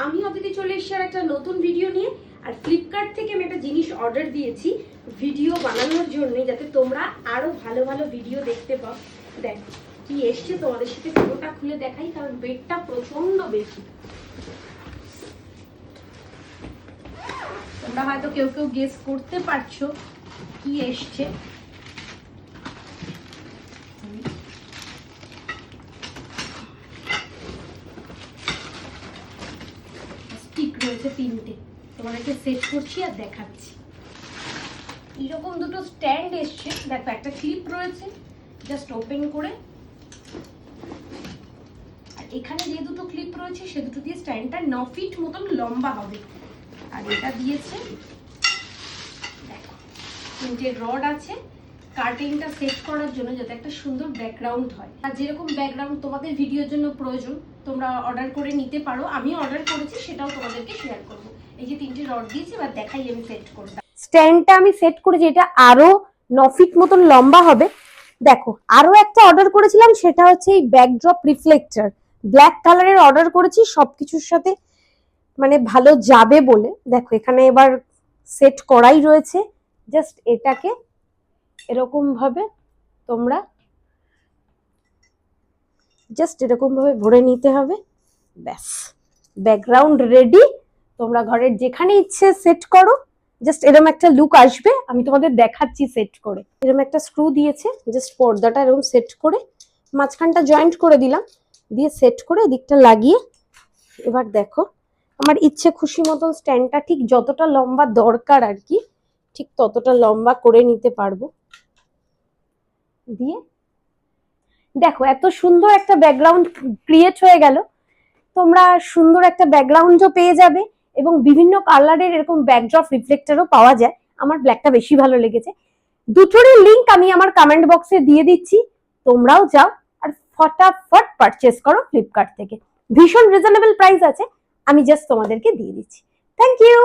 আমি অদিতি চলে এসেছি আর একটা নতুন ভিডিও নিয়ে। আর ফ্লিপকার্ট থেকে আমি একটা জিনিস অর্ডার দিয়েছি ভিডিও বানানোর জন্য, যাতে তোমরা আরো ভালো ভালো ভিডিও দেখতে পাও। দেখ কি এসছে, তোমাদের সাথে পুরোটা খুলে দেখাই, কারণ ওয়েটটা প্রচন্ড বেশি। তোমরা হয়তো কেউ কেউ গেস করতে পারছো কি এসছে। স্টিক রয়েছে 3টে, তোমাদেরকে সেট করছি আর দেখাচ্ছি। এরকম দুটো স্ট্যান্ড এসছে, দেখো একটা ক্লিপ রয়েছে, জাস্ট ওপেন করে, আর এখানে যে দুটো ক্লিপ রয়েছে সে দুটো দিয়ে স্ট্যান্ডটা 9 ফিট মতন লম্বা হবে। আর এটা দিয়েছে দেখো 3টে রড আছে কার্টেনটা সেট করার জন্য, যাতে একটা সুন্দর ব্যাকগ্রাউন্ড হয়। আর যেরকম ব্যাকগ্রাউন্ড তোমাদের ভিডিওর জন্য প্রয়োজন তোমরা অর্ডার করে নিতে পারো। আমি অর্ডার করেছি, সেটাও তোমাদেরকে শেয়ার করব। এই যে 3টে রড দিয়েছি, এবার দেখাই আমি সেট করে। স্ট্যান্ডটা আমি সেট করেছি, এটা আরো 9 ফিট মতন লম্বা হবে। দেখো আরো একটা অর্ডার করেছিলাম, সেটা হচ্ছে এই ব্যাকড্রপ রিফ্লেক্টর, ব্ল্যাক কালারের অর্ডার করেছি সবকিছুর সাথে মানে ভালো যাবে বলে। দেখো এখানে এবার সেট করাই রয়েছে, জাস্ট এটাকে এরকম ভাবে তোমরা জাস্ট এরকম ভাবে ভরে নিতে হবে, ব্যাস ব্যাকগ্রাউন্ড রেডি। তোমরা ঘরের যেখানে ইচ্ছে সেট করো, জাস্ট এরকম একটা লুক আসবে। আমি তোমাদের দেখাচ্ছি সেট করে। এরকম একটা স্ক্রু দিয়েছে, জাস্ট পর্দাটা এরকম সেট করে মাঝখানটা জয়েন্ট করে দিলাম, দিয়ে সেট করে এদিকটা লাগিয়ে এবার দেখো আমার ইচ্ছে খুশি মতন স্ট্যান্ডটা ঠিক যতটা লম্বা দরকার আর কি, ঠিক ততটা লম্বা করে নিতে পারবো। দিয়ে দেখো এত সুন্দর একটা ব্যাকগ্রাউন্ড ক্রিয়েট হয়ে গেল। তোমরা সুন্দর একটা ব্যাকগ্রাউন্ডও পেয়ে যাবে এবং বিভিন্ন কালারের এরকম ব্যাকড্রপ রিফ্লেক্টরও পাওয়া যায়। আমার ব্ল্যাকটা বেশি ভালো লেগেছে। দুটোরই লিংক আমি আমার কমেন্ট বক্সে দিয়ে দিচ্ছি, তোমরাও যাও আর ফটাফট পারচেস করো ফ্লিপকার্ট থেকে। ভীষণ রিজনেবল প্রাইস আছে, আমি জাস্ট তোমাদেরকে দিয়ে দিচ্ছি। Thank you.